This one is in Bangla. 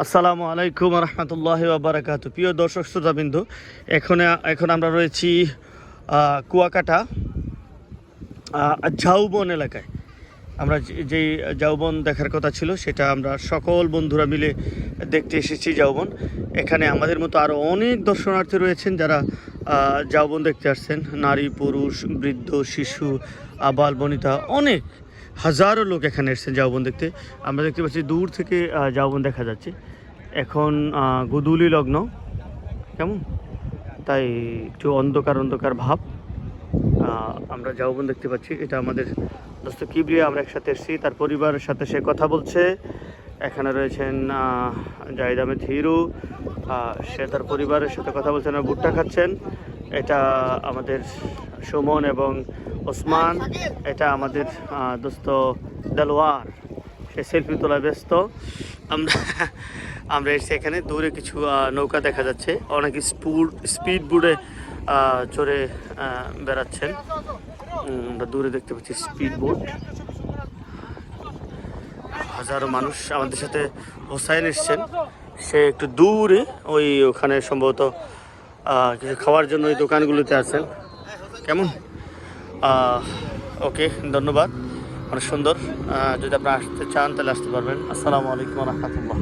আসসালামু আলাইকুম রহমতুল্লাহি ওয়া বারাকাতুহু। প্রিয় দর্শক শ্রোতাবৃন্দ, এখন আমরা রয়েছি কুয়াকাটা ঝাউবন এলাকায়। আমরা যেই ঝাউবন দেখার কথা ছিল সেটা আমরা সকল বন্ধুরা মিলে দেখতে এসেছি ঝাউবন। এখানে আমাদের মতো আরও অনেক দর্শনার্থী রয়েছেন যারা ঝাউবন দেখতে আসছেন। নারী, পুরুষ, বৃদ্ধ, শিশু, আবাল বনিতা, অনেক হাজারো লোক এখানে এসেছেন ঝাউবন দেখতে। আমরা দেখতে পাচ্ছি দূর থেকে ঝাউবন দেখা যাচ্ছে। এখন গোধূলি লগ্ন, কেমন তাই একটু অন্ধকার অন্ধকার ভাব। আমরা ঝাউবন দেখতে পাচ্ছি। এটা আমাদের দোস্ত কিবরিয়া, আমরা একসাথে এসেছি, তার পরিবারের সাথে সে কথা বলছে। এখানে রয়েছেন জাহিদ আহমেদ হিরু, সে তার পরিবারের সাথে কথা বলছেন আর ভুট্টা খাচ্ছেন। এটা আমাদের সুমন এবং ওসমান। এটা আমাদের দোস্ত দেলোয়ার, সে সেলফি তোলা ব্যস্ত। আমরা এসে এখানে দূরে কিছু নৌকা দেখা যাচ্ছে, অনেক স্পিড বোটে চড়ে বেড়াচ্ছেন। আমরা দূরে দেখতে পাচ্ছি স্পিড বোট। হাজারো মানুষ আমাদের সাথে। হোসাইন এসছেন, সে একটু দূরে ওখানে সম্ভবত কিছু খাওয়ার জন্য ওই দোকানগুলোতে আছেন। কেমন ওকে, ধন্যবাদ, অনেক সুন্দর। যদি আপনারা আসতে চান তাহলে আসতে পারবেন। আসসালামু আলাইকুম রহমতুল্লাহ।